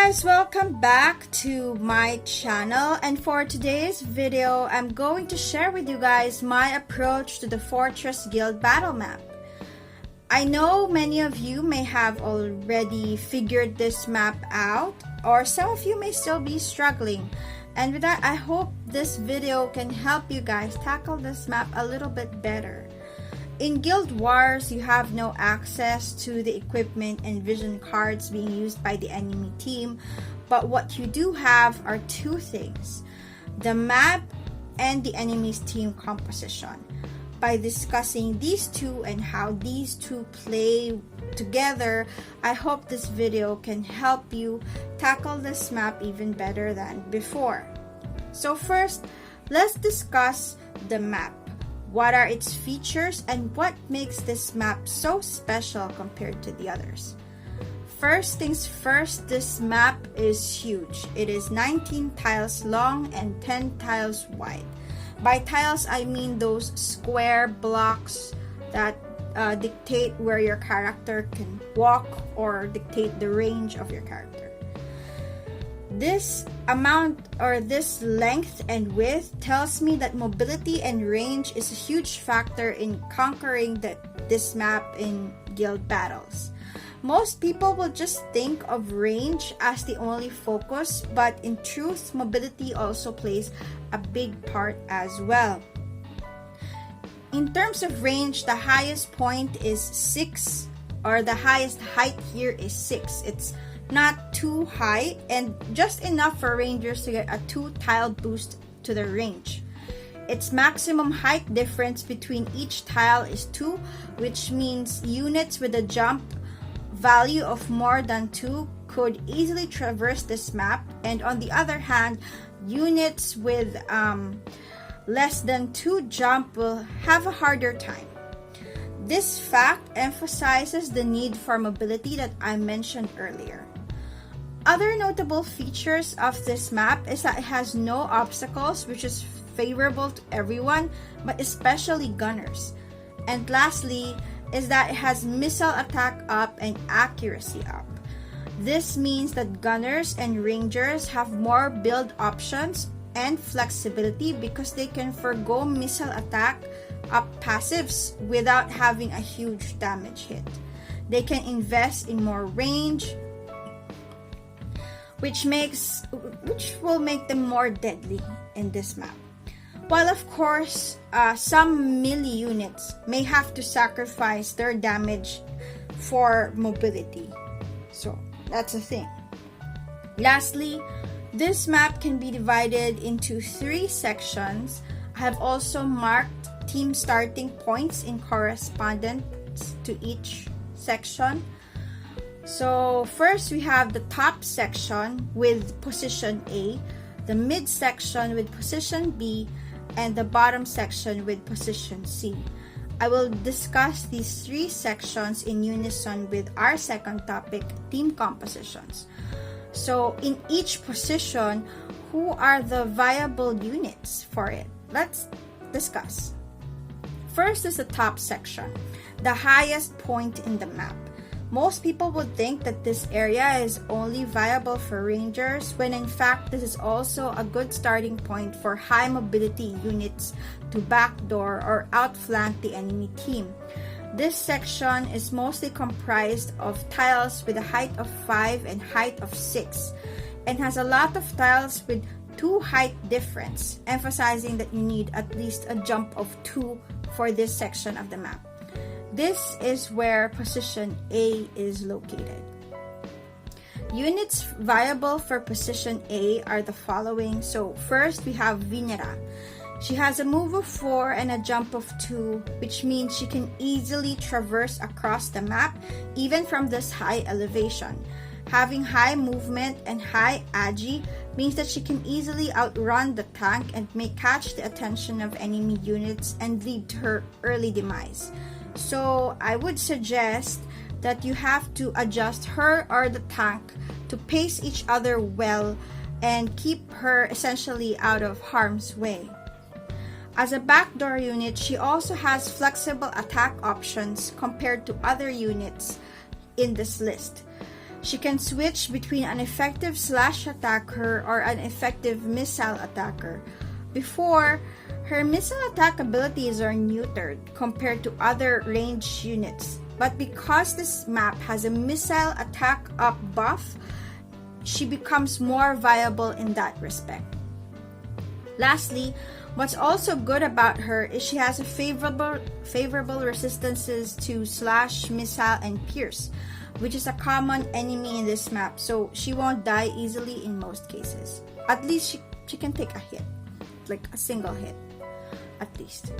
guys, welcome back to my channel, and for today's video I'm going to share with you guys my approach to the Fortress Guild battle map. I know many of you may have already figured this map out, or some of you may still be struggling, and with that I hope this video can help you guys tackle this map a little bit better. In Guild Wars, you have no access to the equipment and vision cards being used by the enemy team, but what you do have are two things: the map and the enemy's team composition. By discussing these two and how these two play together, I hope this video can help you tackle this map even better than before. So first, let's discuss the map. What are its features and what makes this map so special compared to the others? First things first, this map is huge. It is 19 tiles long and 10 tiles wide. By tiles, I mean those square blocks that dictate where your character can walk or dictate the range of your character. This amount or this length and width tells me that mobility and range is a huge factor in conquering this map in guild battles. Most people will just think of range as the only focus, but in truth, mobility also plays a big part as well. In terms of range, the highest point is 6, or the highest height here is 6. It's not too high and just enough for rangers to get a 2-tile boost to their range. Its maximum height difference between each tile is 2, which means units with a jump value of more than 2 could easily traverse this map, and on the other hand, units with less than 2 jump will have a harder time. This fact emphasizes the need for mobility that I mentioned earlier. Other notable features of this map is that it has no obstacles, which is favorable to everyone, but especially gunners. And lastly is that it has missile attack up and accuracy up. This means that gunners and rangers have more build options and flexibility because they can forgo missile attack up passives without having a huge damage hit. They can invest in more range, which will make them more deadly in this map. While of course, some melee units may have to sacrifice their damage for mobility. So that's a thing. Lastly, this map can be divided into 3 sections. I have also marked team starting points in correspondence to each section. So first we have the top section with position A, the mid section with position B, and the bottom section with position C. I will discuss these 3 sections in unison with our second topic, team compositions. So in each position, who are the viable units for it? Let's discuss. First is the top section, the highest point in the map. Most people would think that this area is only viable for rangers, when in fact this is also a good starting point for high mobility units to backdoor or outflank the enemy team. This section is mostly comprised of tiles with a height of 5 and height of 6, and has a lot of tiles with 2 height difference, emphasizing that you need at least a jump of 2 for this section of the map. This is where position A is located. Units viable for position A are the following. So first we have Venera. She has a move of 4 and a jump of 2, which means she can easily traverse across the map even from this high elevation. Having high movement and high agi means that she can easily outrun the tank and may catch the attention of enemy units and lead to her early demise. So I would suggest that you have to adjust her or the tank to pace each other well and keep her essentially out of harm's way. As a backdoor unit, she also has flexible attack options compared to other units in this list. She can switch between an effective slash attacker or an effective missile attacker. Before, her missile attack abilities are neutered compared to other ranged units. But because this map has a missile attack up buff, she becomes more viable in that respect. Lastly, what's also good about her is she has a favorable resistances to slash, missile, and pierce, which is a common enemy in this map, so she won't die easily in most cases. At least she can take a hit, like a single hit, at least.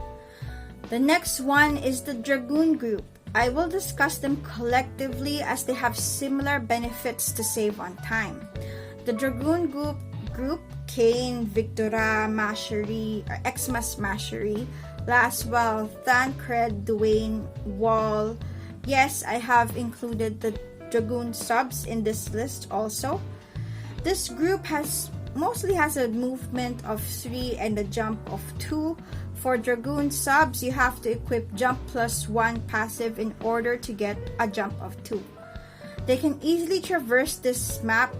The next one is the Dragoon group. I will discuss them collectively as they have similar benefits to save on time. The Dragoon group Kane, Victora, Mashery, or Xmas Mashery, Laswell, Thancred, Dwayne, Wall. Yes, I have included the Dragoon subs in this list also. This group mostly has a movement of 3 and a jump of 2. For Dragoon subs, you have to equip jump +1 passive in order to get a jump of 2. They can easily traverse this map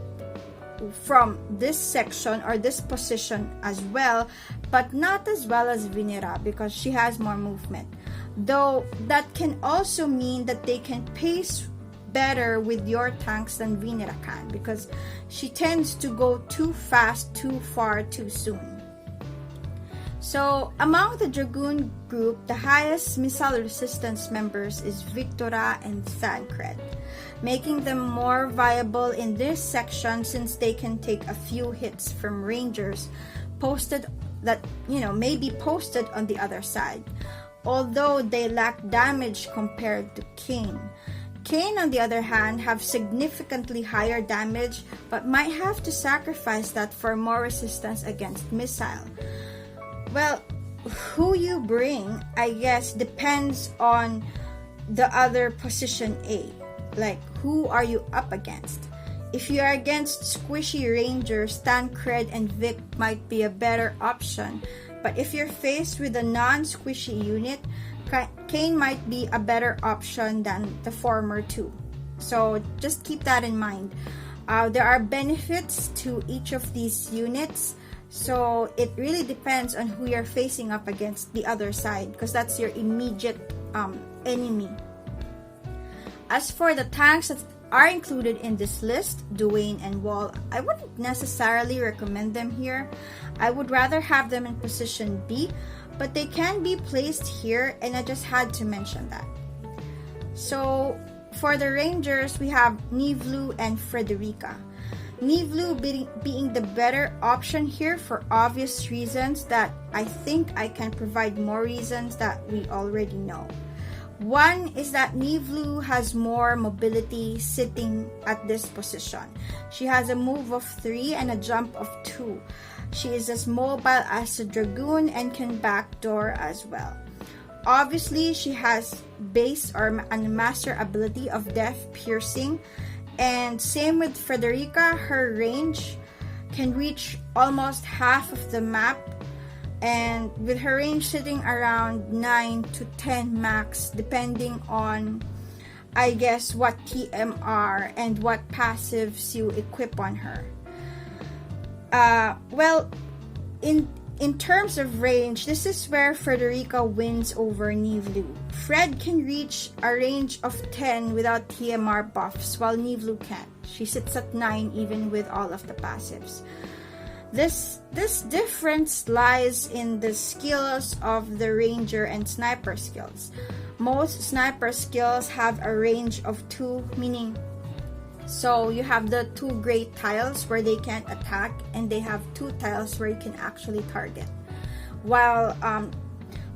from this section or this position as well, but not as well as Vinera because she has more movement. Though that can also mean that they can pace better with your tanks than Vinera can because she tends to go too fast, too far, too soon. So among the Dragoon group, the highest missile resistance members is Victora and Thancred, making them more viable in this section since they can take a few hits from rangers may be posted on the other side, although they lack damage compared to Kane. Kane, on the other hand, have significantly higher damage but might have to sacrifice that for more resistance against missile. Well, who you bring, I guess, depends on the other position A. Like, who are you up against? If you are against squishy rangers, Thancred and Vic might be a better option. But if you're faced with a non-squishy unit, Kane might be a better option than the former two. So just keep that in mind. There are benefits to each of these units. So it really depends on who you're facing up against the other side because that's your immediate enemy. As for the tanks that are included in this list, Dwayne and Wall, I wouldn't necessarily recommend them here. I would rather have them in position B, but they can be placed here and I just had to mention that. So for the Rangers, we have Nivlu and Frederica. Nivlu being the better option here for obvious reasons that I think I can provide more reasons that we already know. One is that Nivlu has more mobility sitting at this position. She has a move of 3 and a jump of 2. She is as mobile as a Dragoon and can backdoor as well. Obviously, she has base or a master ability of Death Piercing. And same with Frederica, her range can reach almost half of the map. And with her range sitting around 9 to 10 max, depending on, I guess, what TMR and what passives you equip on her. Well, in terms of range, this is where Frederica wins over Nivlu. Fred can reach a range of 10 without TMR buffs, while Nivlu can't. She sits at 9 even with all of the passives. This difference lies in the skills of the ranger and sniper skills. Most sniper skills have a range of 2, meaning so you have the 2 gray tiles where they can't attack, and they have 2 tiles where you can actually target. While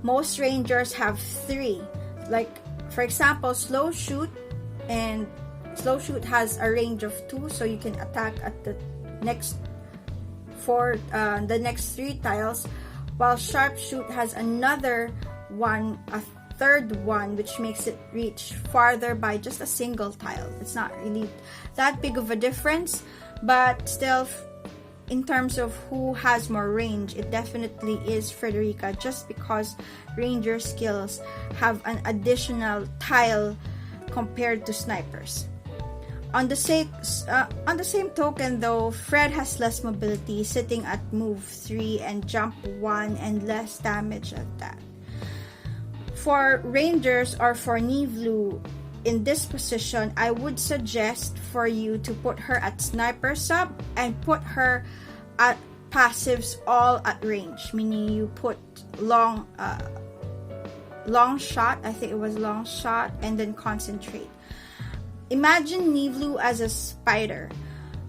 most rangers have 3. Like for example, slow shoot has a range of 2, so you can attack at the next 3 tiles, while sharpshoot has another one, a third one, which makes it reach farther by just a single tile. It's not really that big of a difference, but still, in terms of who has more range, it definitely is Frederica, just because ranger skills have an additional tile compared to snipers. On the same token though, Fred has less mobility, sitting at move 3 and jump 1 and less damage at that. For Rangers or for Nivlu in this position, I would suggest for you to put her at sniper sub and put her at passives all at range, meaning you put long shot, I think it was long shot, and then concentrate. Imagine Nivlu as a spider.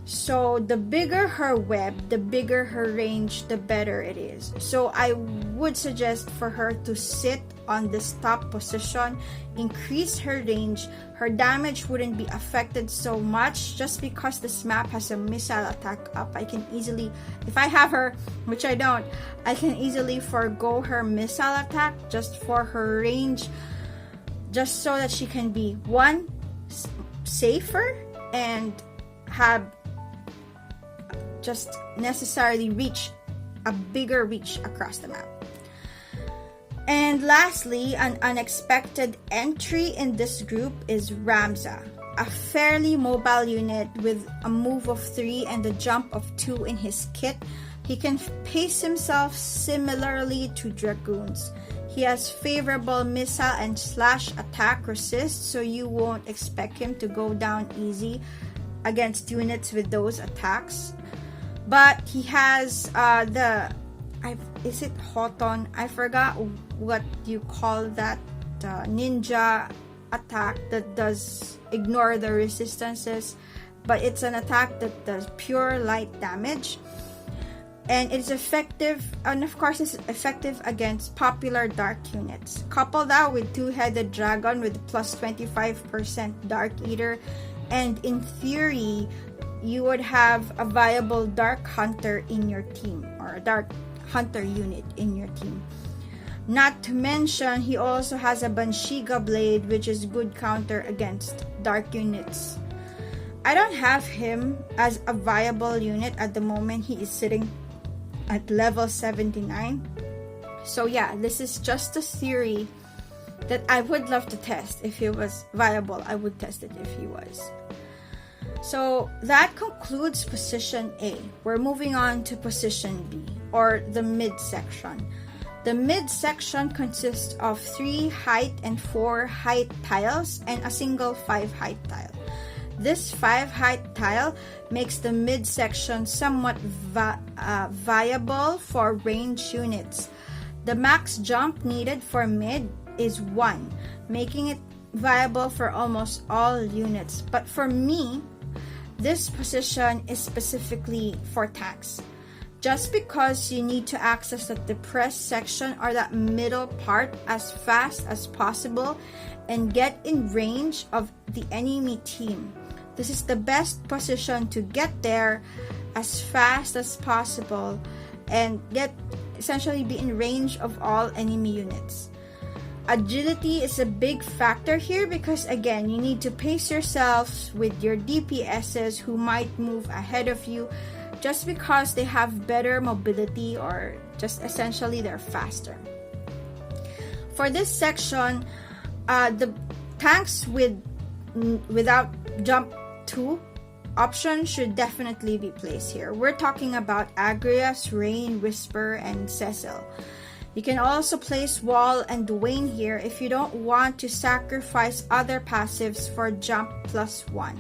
So the bigger her web, the bigger her range, the better it is. So I would suggest for her to sit on this top position, increase her range. Her damage wouldn't be affected so much just because this map has a missile attack up. I can easily, if I have her, which I don't, I can easily forego her missile attack just for her range, just so that she can be one, safer, and have just necessarily reach a bigger reach across the map. And lastly, an unexpected entry in this group is Ramza, a fairly mobile unit with a move of 3 and a jump of 2 in his kit. He can pace himself similarly to Dragoons. He has favorable missile and slash attack resist, so you won't expect him to go down easy against units with those attacks. But he has is it Hoton? I forgot what you call that ninja attack that does ignore the resistances, but it's an attack that does pure light damage. And it's effective, and of course it's effective against popular dark units. Couple that with two-headed dragon with plus 25% Dark Eater, and in theory you would have a viable Dark Hunter in your team, or a Dark Hunter unit in your team. Not to mention, he also has a Banshiga Blade, which is good counter against dark units. I don't have him as a viable unit at the moment. He is sitting at level 79. So yeah, this is just a theory that I would love to test. If he was viable, I would test it if he was. So that concludes position A. We're moving on to position B, or the midsection. The midsection consists of 3 height and 4 height tiles and a single 5 height tile. This 5 height tile makes the midsection somewhat viable for range units. The max jump needed for mid is 1, making it viable for almost all units. But for me, this position is specifically for tanks. Just because you need to access the depressed section or that middle part as fast as possible and get in range of the enemy team. This is the best position to get there as fast as possible and essentially be in range of all enemy units. Agility is a big factor here because again, you need to pace yourselves with your DPSs who might move ahead of you just because they have better mobility, or just essentially they're faster. For this section, the tanks without jump 2 option should definitely be placed here. We're talking about Agrias, Rain, Whisper, and Cecil. You can also place Wall and Dwayne here if you don't want to sacrifice other passives for jump +1.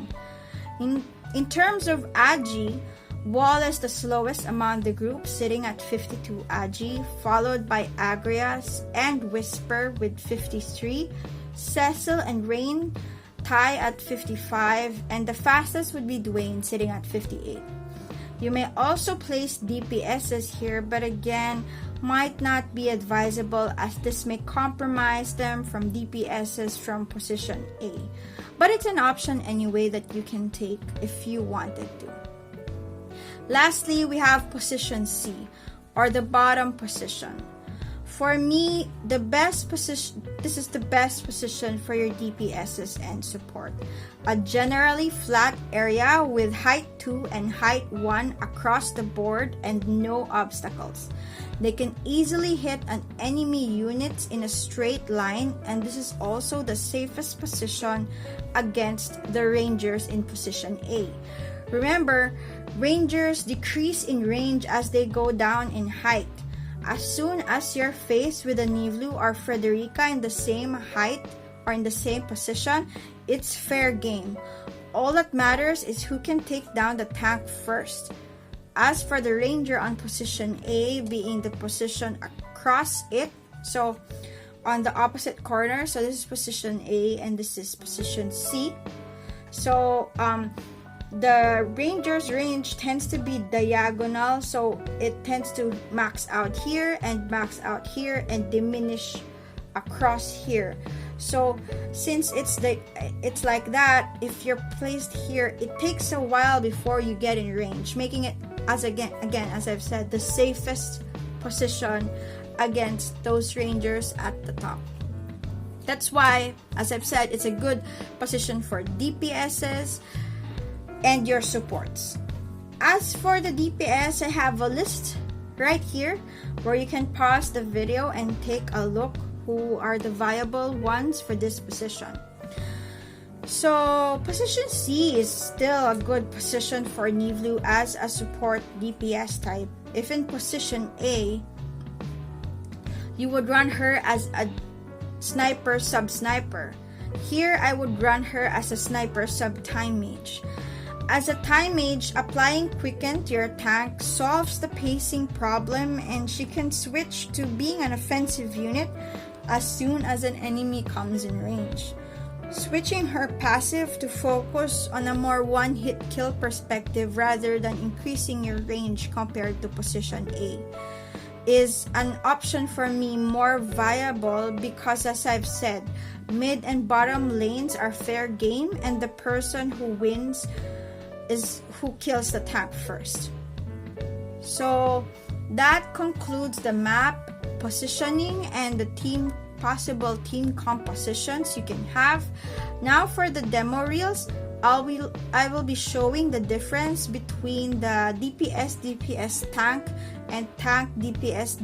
In terms of Agi, Wall is the slowest among the group, sitting at 52 Agi, followed by Agrias and Whisper with 53. Cecil and Rain tie at 55, and the fastest would be Dwayne, sitting at 58. You may also place DPSs here, but again, might not be advisable as this may compromise them from DPSs from position A. But it's an option anyway that you can take if you wanted to. Lastly, we have position C, or the bottom position. For me, the best position, this is the best position for your DPSs and support. A generally flat area with height 2 and height 1 across the board and no obstacles. They can easily hit an enemy units in a straight line, and this is also the safest position against the Rangers in position A. Remember, Rangers decrease in range as they go down in height. As soon as you're faced with a Nivlu or Frederica in the same height or in the same position, it's fair game. All that matters is who can take down the tank first. As for the Ranger on position A being the position across it, so on the opposite corner, so this is position A and this is position C. So the Ranger's range tends to be diagonal, so it tends to max out here and max out here and diminish across here. So since it's like that, if you're placed here, it takes a while before you get in range, making it as I've said, the safest position against those Rangers at the top. That's why, as I've said, it's a good position for DPSs and your supports. As for the DPS, I have a list right here where you can pause the video and take a look who are the viable ones for this position. So position C is still a good position for Nivlu as a support DPS type. If in position A, you would run her as a sniper sub-sniper. Here I would run her as a sniper sub-time mage. As a time mage, applying quicken to your tank solves the pacing problem, and she can switch to being an offensive unit as soon as an enemy comes in range. Switching her passive to focus on a more one-hit kill perspective rather than increasing your range compared to position A is an option for me more viable because, as I've said, mid and bottom lanes are fair game, and the person who wins is who kills the tank first. So that concludes the map positioning and the possible team compositions you can have. Now for the demo reels, I will be showing the difference between the DPS tank and tank DPS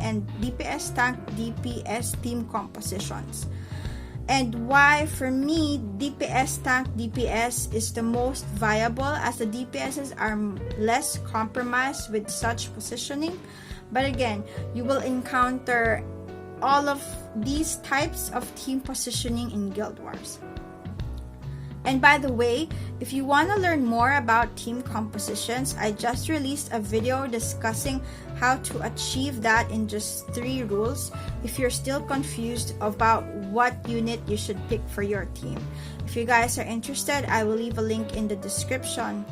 and DPS tank DPS team compositions, and why for me DPS tank DPS is the most viable, as the DPSs are less compromised with such positioning. But again, you will encounter all of these types of team positioning in Guild Wars. And by the way, if you want to learn more about team compositions, I just released a video discussing how to achieve that in just 3 rules if you're still confused about what unit you should pick for your team. If you guys are interested, I will leave a link in the description.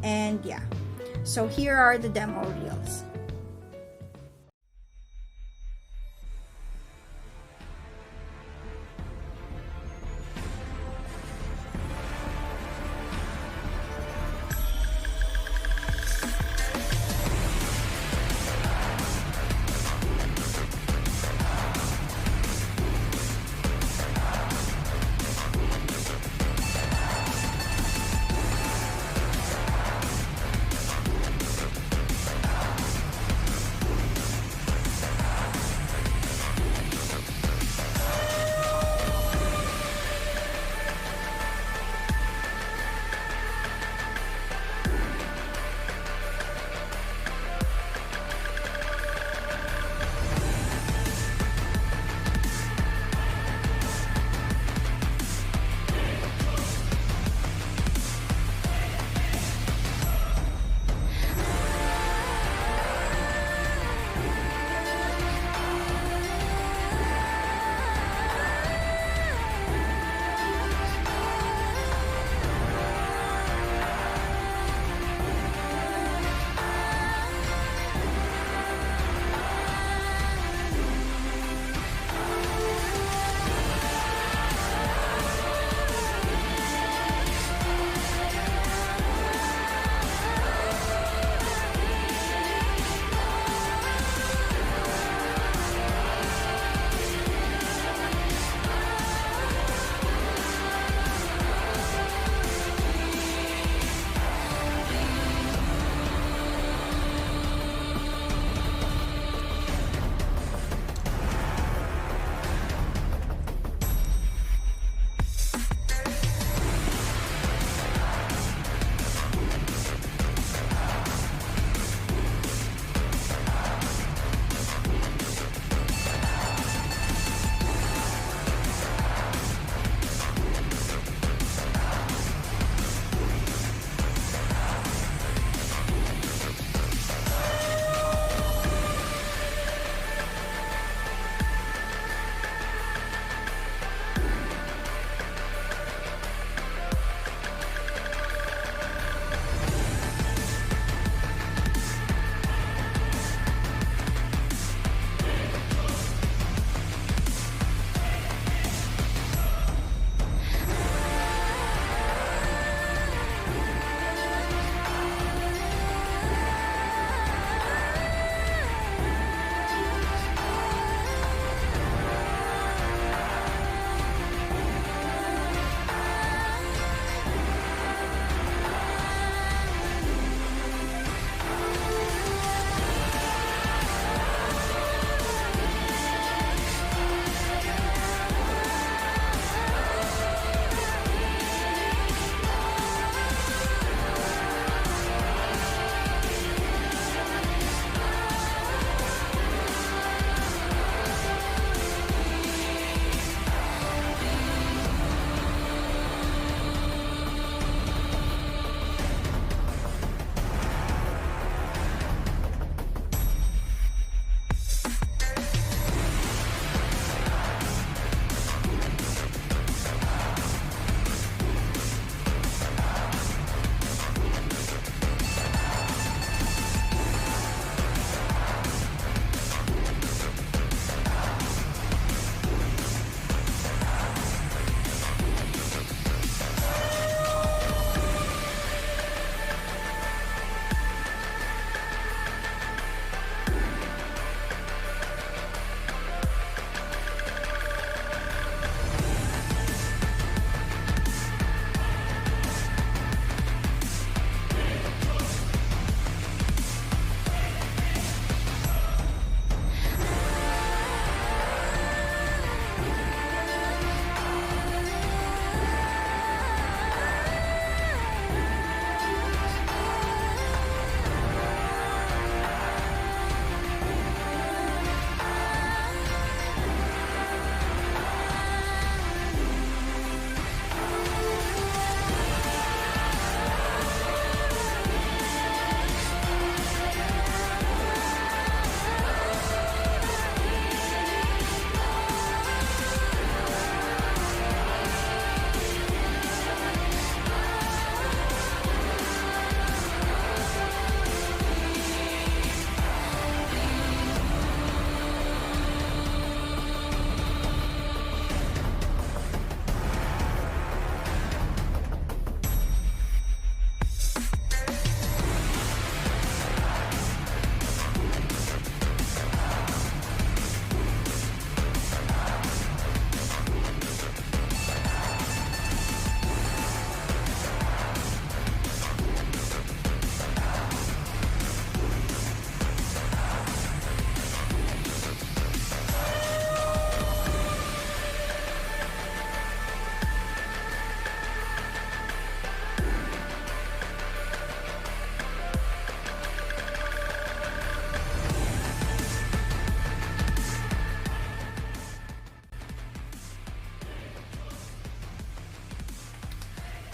And yeah, so here are the demo reels.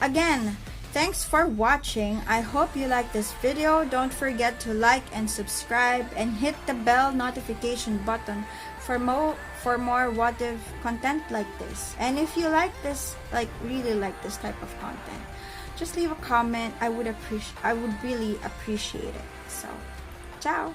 again, thanks for watching. I hope you like this video. Don't forget to like and subscribe and hit the bell notification button for more Wotv content like this. And if you like this, really like this type of content, just leave a comment. I would really appreciate it. So, ciao.